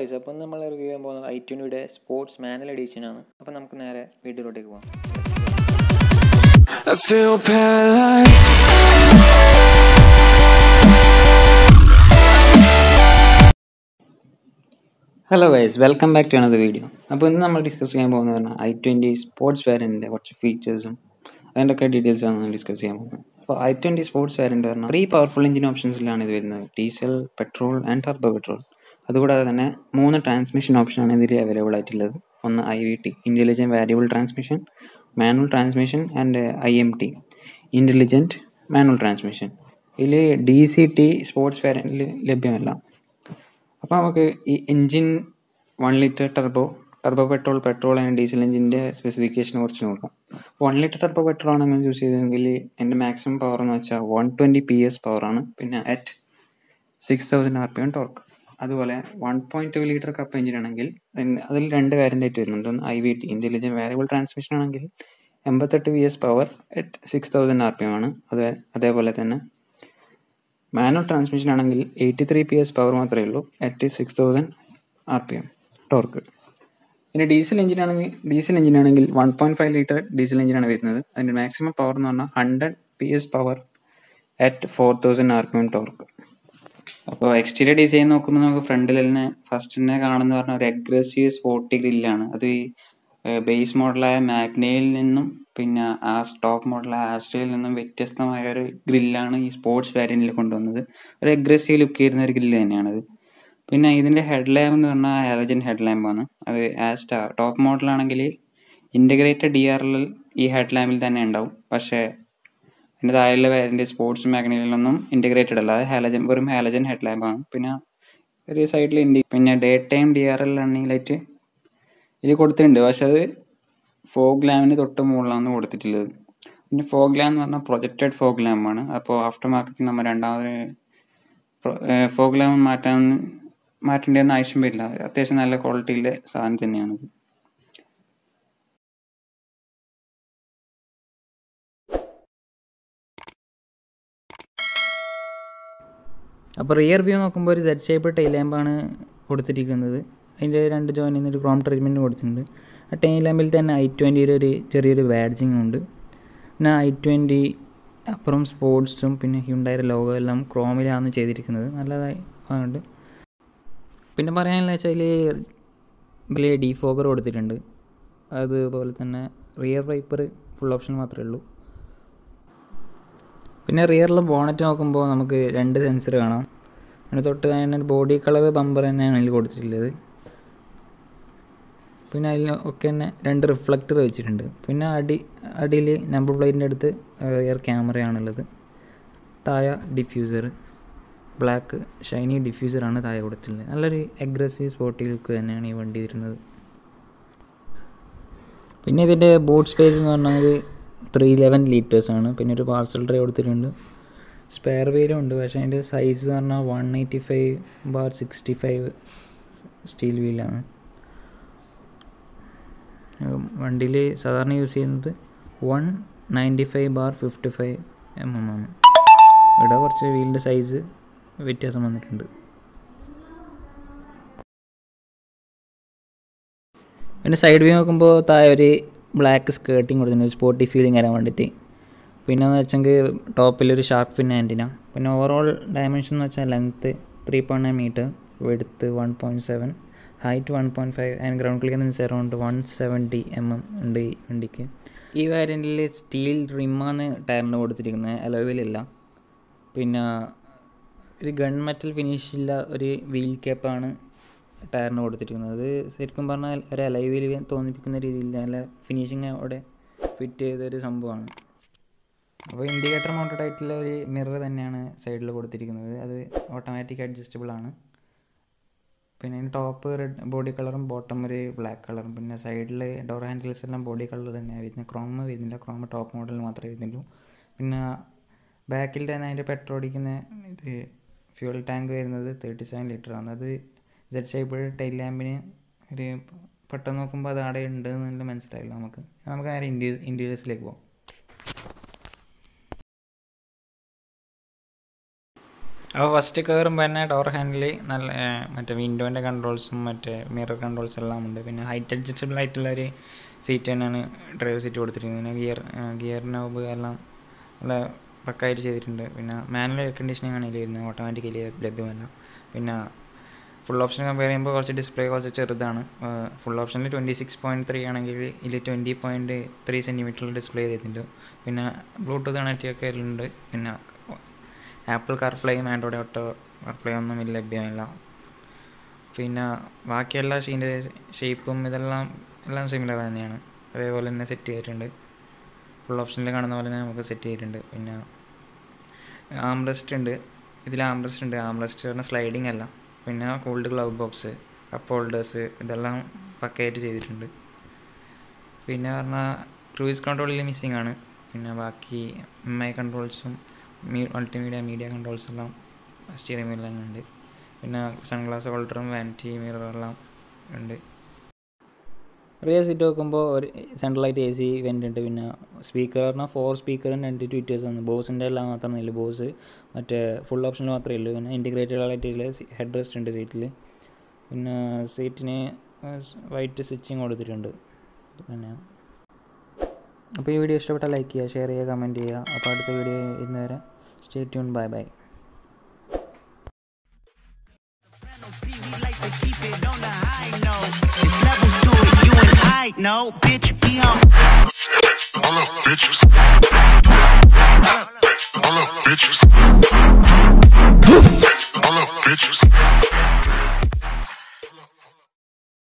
Guys, അപ്പം നമ്മൾ review ചെയ്യാൻ പോകുന്നത് i20യുടെ സ്പോർട്സ് മാനുവൽ എഡിഷനാണ്. അപ്പം നമുക്ക് നേരെ വീഡിയോയിലോട്ടേക്ക് പോകാം. Hello guys, welcome back to another video. അപ്പോൾ ഇന്ന് നമ്മൾ ഡിസ്കസ് ചെയ്യാൻ പോകുന്നത് i20 സ്പോർട്സ് വാരിയൻറ്റിൻ്റെ കുറച്ച് ഫീച്ചേഴ്സും അതിൻ്റെയൊക്കെ ഡീറ്റെയിൽസാണ് നമ്മൾ ഡിസ്കസ് ചെയ്യാൻ പോകുന്നത്. അപ്പോൾ i20 സ്പോർട്സ് വാരിയൻറ്റ് പറഞ്ഞാൽ 3 പവർഫുൾ എഞ്ചിൻ ഓപ്ഷൻസിലാണ് ഇത് വരുന്നത്: diesel, petrol and turbo petrol. അതുകൂടാതെ തന്നെ 3 ട്രാൻസ്മിഷൻ ഓപ്ഷനാണ് ഇതിൽ അവൈലബിൾ ആയിട്ടുള്ളത്. ഒന്ന് i20 intelligent variable transmission, manual transmission and IMT intelligent manual transmission. ഇതിൽ DCT സ്പോർട്സ് വാരിയൻറ്റിൽ ലഭ്യമല്ല. അപ്പോൾ നമുക്ക് ഈ engine 1 litre turbo petrol and diesel എഞ്ചിൻ്റെ സ്പെസിഫിക്കേഷൻ കുറച്ച് നോക്കാം. 1 ലിറ്റർ ടർബോ പെട്രോൾ ആണെങ്കിൽ ചൂസ് ചെയ്തെങ്കിൽ എൻ്റെ മാക്സിമം പവർ എന്ന് വെച്ചാൽ 120 PS പവറാണ്. പിന്നെ അറ്റ് 6000 RPM ടോർക്ക്. അതുപോലെ 1.2 ലിറ്റർ കപ്പ് എഞ്ചിൻ ആണെങ്കിൽ അതിൽ 2 വേരിയൻ്റ് ആയിട്ട് വരുന്നുണ്ട്. ഒന്ന് i20 ഇൻ്റലിജൻറ്റ് വാരിയബിൾ ട്രാൻസ്മിഷൻ ആണെങ്കിൽ 88 PS പവർ അറ്റ് 6000 RPM ആണ്. അതേപോലെ തന്നെ മാനുവൽ ട്രാൻസ്മിഷൻ ആണെങ്കിൽ 83 PS പവർ മാത്രമേ ഉള്ളൂ അറ്റ് 6000 RPM ടോർക്ക്. പിന്നെ ഡീസൽ എഞ്ചിനാണെങ്കിൽ 1.5 ലിറ്റർ ഡീസൽ എഞ്ചിനാണ് വരുന്നത്. അതിൻ്റെ മാക്സിമം പവർ എന്ന് പറഞ്ഞാൽ 100 PS power at 4000 RPM torque. അപ്പോൾ എക്സ്റ്റീരിയർ ഡിസൈൻ നോക്കുമ്പോൾ നമുക്ക് ഫ്രണ്ടിൽ തന്നെ ഫസ്റ്റ് കാണുന്ന പറഞ്ഞാൽ ഒരു അഗ്രസീവ് സ്പോർട്ടി ഗ്രില്ലാണ്. അത് ബേസ് മോഡലായ മാഗ്നയിൽ നിന്നും പിന്നെ ആ ടോപ്പ് മോഡലായ ആസ്ട്രയിൽ നിന്നും വ്യത്യസ്തമായ ഒരു ഗ്രില്ലാണ് ഈ സ്പോർട്സ് വാരിയൻറ്റിൽ കൊണ്ടുവന്നത്. ഒരു അഗ്രസീവ് ലുക്ക് ചെയ്യുന്ന ഒരു ഗ്രില്ല് തന്നെയാണത്. പിന്നെ ഇതിൻ്റെ ഹെഡ് ലാമ്പ് എന്ന് പറഞ്ഞാൽ ഹാലജൻ ഹെഡ് ലാമ്പാണ്. അത് ടോപ്പ് മോഡലാണെങ്കിൽ ഇൻ്റഗ്രേറ്റഡ് DRL ഈ ഹെഡ് ലാമ്പിൽ തന്നെ ഉണ്ടാവും. പക്ഷേ അതിൻ്റെ താഴെയുള്ള വേരിയൻ്റ് സ്പോർട്സ് മാഗ്നയിലൊന്നും ഇൻ്റഗ്രേറ്റഡ് അല്ല. അത് വെറും ഹാലജൻ ഹെഡ് ലാമ്പാണ്. പിന്നെ ഒരു സൈഡിൽ പിന്നെ day time DRL running light ഇതിൽ കൊടുത്തിട്ടുണ്ട്. പക്ഷെ അത് ഫോഗ് ലാമ്പിന് തൊട്ട് മുകളിലാണ് കൊടുത്തിട്ടുള്ളത്. പിന്നെ ഫോഗ് ലാമ്പ് എന്ന് പറഞ്ഞാൽ പ്രൊജക്റ്റഡ് ഫോഗ് ലാമ്പാണ്. അപ്പോൾ ആഫ്റ്റർ മാർക്കറ്റിൽ നമ്മൾ രണ്ടാമത് ഫോഗ് ലാമ്പ് മാറ്റേണ്ടതെന്ന് ആവശ്യം വരില്ല. അത്യാവശ്യം നല്ല ക്വാളിറ്റിയിലെ സാധനം തന്നെയാണിത്. അപ്പോൾ റിയർ വ്യൂ നോക്കുമ്പോൾ ഒരു Z ഷേപ്പ് ടെയിൽ ലാമ്പാണ് കൊടുത്തിരിക്കുന്നത്. അതിൻ്റെ 2 ജോയിനിൽ നിന്ന് ഒരു ക്രോം ട്രീറ്റ്മെൻറ്റ് കൊടുത്തിട്ടുണ്ട്. ആ ടെയിൽ ലാമ്പിൽ തന്നെ i20യുടെ ഒരു ചെറിയൊരു ബാഡ്ജിങ് ഉണ്ട്. പിന്നെ i20 അപ്പുറം സ്പോർട്സും പിന്നെ ഹ്യുണ്ടായിയുടെ ലോഗോ എല്ലാം ക്രോമിലാണ് ചെയ്തിരിക്കുന്നത്. നല്ലതായി ഉണ്ട്. പിന്നെ പറയാനുള്ള വെച്ചാൽ ഇതിൽ ഡീഫോഗർ കൊടുത്തിട്ടുണ്ട്. അതുപോലെ തന്നെ റിയർ വൈപ്പർ ഫുൾ ഓപ്ഷൻ മാത്രമേ ഉള്ളൂ. പിന്നെ റിയറിലെ ബോണറ്റ് നോക്കുമ്പോൾ നമുക്ക് 2 സെൻസർ കാണാം. അതിന് തൊട്ട് തന്നെ ബോഡി കളർ ബമ്പർ തന്നെയാണ് അതിൽ കൊടുത്തിട്ടുള്ളത്. പിന്നെ അതിൽ ഒക്കെ തന്നെ 2 റിഫ്ലക്ടർ വെച്ചിട്ടുണ്ട്. പിന്നെ അടിയിൽ നമ്പർ പ്ലേറ്റിൻ്റെ അടുത്ത് റിയർ ക്യാമറയാണുള്ളത്. താഴെ ഡിഫ്യൂസർ ബ്ലാക്ക് ഷൈനി ഡിഫ്യൂസറാണ് താഴെ കൊടുത്തിട്ടുള്ളത്. നല്ലൊരു അഗ്രസീവ് സ്പോർട്ടി ലുക്ക് തന്നെയാണ് ഈ വണ്ടി വരുന്നത്. പിന്നെ ഇതിൻ്റെ ബൂട്ട് സ്പേസ് എന്ന് പറഞ്ഞാൽ 311 ലിറ്റേഴ്സാണ്. പിന്നെ ഒരു പാർസൽ ട്രേ കൊടുത്തിട്ടുണ്ട്. സ്പെയർ വീലും ഉണ്ട്. പക്ഷേ അതിൻ്റെ സൈസ് എന്ന് പറഞ്ഞാൽ 185/65 സ്റ്റീൽ വീലാണ്. വണ്ടിയിൽ സാധാരണ യൂസ് ചെയ്യുന്നത് 195/55 mm ആണ്. ഇവിടെ കുറച്ച് വീലിൻ്റെ സൈസ് വ്യത്യാസം വന്നിട്ടുണ്ട്. പിന്നെ സൈഡ് വ്യൂ നോക്കുമ്പോൾ താഴെ ഒരു ബ്ലാക്ക് സ്കേർട്ടിങ് കൊടുത്തിട്ടുണ്ട്, സ്പോർട്ടി ഫീലിംഗ് വരാൻ വേണ്ടിയിട്ട്. പിന്നെ എന്ന് വെച്ചെങ്കിൽ ടോപ്പിലൊരു ഷാർക്ക് ഫിൻ ആൻറ്റിന. പിന്നെ ഓവറോൾ ഡയമെൻഷൻ എന്ന് വെച്ചാൽ length 3.9 metre, width 1.7, height 1.5 and ground clearance around 170 mm ഉണ്ട് ഈ വണ്ടിക്ക്. ഈ വേരിയൻറ്റിൽ സ്റ്റീൽ റിമ്മാണ് ടയറിന് കൊടുത്തിരിക്കുന്നത്, അലോയിലില്ല. പിന്നെ ഒരു ഗൺ മെറ്റൽ ഫിനിഷില്ല ഒരു വീൽ ക്യാപ്പാണ് ടയറിന് കൊടുത്തിരിക്കുന്നത്. അത് ശരിക്കും പറഞ്ഞാൽ ഒരു അലോയ് വീൽ തോന്നിപ്പിക്കുന്ന രീതിയിൽ നല്ല ഫിനിഷിങ്ങോടെ ഫിറ്റ് ചെയ്തൊരു സംഭവമാണ്. അപ്പോൾ ഇൻഡിക്കേറ്റർ മൗണ്ടഡ് ആയിട്ടുള്ള ഒരു മിറർ തന്നെയാണ് സൈഡിൽ കൊടുത്തിരിക്കുന്നത്. അത് ഓട്ടോമാറ്റിക് അഡ്ജസ്റ്റബിൾ ആണ്. പിന്നെ ടോപ്പ് റെഡ് ബോഡി കളറും ബോട്ടം ഒരു ബ്ലാക്ക് കളറും. പിന്നെ സൈഡിൽ ഡോർ ഹാൻഡിൽസ് എല്ലാം ബോഡി കളർ തന്നെയാണ് വരുന്നത്. ക്രോം വരുന്നില്ല. ക്രോം ടോപ്പ് മോഡലിൽ മാത്രമേ വരുന്നുള്ളൂ. പിന്നെ ബാക്കിൽ തന്നെ അതിൻ്റെ പെട്രോൾ അടിക്കുന്ന ഇത് ഫ്യൂൽ ടാങ്ക് വരുന്നത് 37 ലിറ്ററാണ്. അത് Z ഷേപ്പ് ടൈൽ ലാമ്പിന് ഒരു പെട്ടെന്ന് നോക്കുമ്പോൾ അത് അവിടെ ഉണ്ട് എന്നല്ല മനസ്സിലായില്ല നമുക്ക് നേരെ ഇൻറ്റീരിയേഴ്സിലേക്ക് പോകാം. അപ്പോൾ ഫസ്റ്റ് കയറുമ്പോൾ തന്നെ ഡോർ ഹാൻഡിൽ നല്ല മറ്റേ വിൻഡോൻ്റെ കൺട്രോൾസും മറ്റേ മിറർ കൺട്രോൾസും എല്ലാം ഉണ്ട്. പിന്നെ ഹൈറ്റ് അഡ്ജസ്റ്റബിൾ ആയിട്ടുള്ളൊരു സീറ്റ് തന്നെയാണ് ഡ്രൈവർ സീറ്റ് കൊടുത്തിരിക്കുന്നത്. പിന്നെ ഗിയർ നോബ് എല്ലാം നല്ല പക്കായിട്ട് ചെയ്തിട്ടുണ്ട്. പിന്നെ മാനുവൽ എയർ കണ്ടീഷനിങ് ആണ് ഇതിൽ വരുന്നത്, ഓട്ടോമാറ്റിക്കലി ലഭ്യമല്ല. പിന്നെ ഫുൾ ഓപ്ഷൻ കമ്പയർ ചെയ്യുമ്പോൾ കുറച്ച് ഡിസ്പ്ലേ കുറച്ച് ചെറുതാണ്. ഫുൾ ഓപ്ഷനിൽ 26.3 ആണെങ്കിൽ ഇതിൽ 20.3 സെൻറ്റിമീറ്ററിൽ ഡിസ്പ്ലേ ചെയ്തിട്ടുണ്ട്. പിന്നെ ബ്ലൂടൂത്ത് കണക്റ്റിവൊക്കെ ഉണ്ട്. പിന്നെ ആപ്പിൾ കാർപ്ലേയും ആൻഡ്രോയിഡ് ഓട്ടോ കാർപ്ലേ ഒന്നും ഇതിൽ ലഭ്യമല്ല. പിന്നെ ബാക്കി എല്ലാ ഷേപ്പും എല്ലാം സിമിലർ തന്നെയാണ്, അതേപോലെ തന്നെ സെറ്റ് ചെയ്തിട്ടുണ്ട്. ഫുൾ ഓപ്ഷനിൽ കാണുന്ന പോലെ തന്നെ നമുക്ക് സെറ്റ് ചെയ്തിട്ടുണ്ട്. പിന്നെ ആംറെസ്റ്റ് ഉണ്ട്, ഇതിൽ ആംറെസ്റ്റ് ഉണ്ട്. ആംറെസ്റ്റ് പറഞ്ഞാൽ സ്ലൈഡിങ് അല്ല. പിന്നെ cooled glove box, cup holders ഇതെല്ലാം പക്കയായിട്ട് ചെയ്തിട്ടുണ്ട്. പിന്നെ പറഞ്ഞാൽ ക്രൂയിസ് കൺട്രോളിൽ മിസ്സിങ് ആണ്. പിന്നെ ബാക്കി MI കൺട്രോൾസും മൾട്ടിമീഡിയ മീഡിയ കൺട്രോൾസ് എല്ലാം സ്റ്റിയറിംഗ് വീലിൽ തന്നെ ഉണ്ട്. പിന്നെ സൺഗ്ലാസ് ഹോൾഡറും വാനിറ്റി മിററെല്ലാം ഉണ്ട്. റിയർ സീറ്റ് നോക്കുമ്പോൾ ഒരു സെൻട്രലായിട്ട് AC വെൻ്റ് ഉണ്ട്. പിന്നെ സ്പീക്കർ പറഞ്ഞാൽ 4 സ്പീക്കറും 2 ട്വിറ്റേഴ്സ് ആണ്. ബോസിൻ്റെ എല്ലാം മാത്രമേ ബോസ് മറ്റേ ഫുൾ ഓപ്ഷനിൽ മാത്രമേ ഉള്ളൂ. പിന്നെ ഇൻറ്റിഗ്രേറ്റഡ് ആയിട്ടുള്ള ഹെഡ് റെസ്റ്റ് ഉണ്ട് സീറ്റിൽ. പിന്നെ സീറ്റിന് വൈറ്റ് സ്റ്റിച്ചിങ് കൊടുത്തിട്ടുണ്ട്. പിന്നെ അപ്പോൾ ഈ വീഡിയോ ഇഷ്ടപ്പെട്ടാൽ ലൈക്ക് ചെയ്യുക, ഷെയർ ചെയ്യുക, കമൻറ്റ് ചെയ്യുക. അപ്പോൾ അടുത്ത വീഡിയോ ഇന്നുവരെ stay tune. Bye bye. No, bitch, be on. All up, bitches. All up, bitches.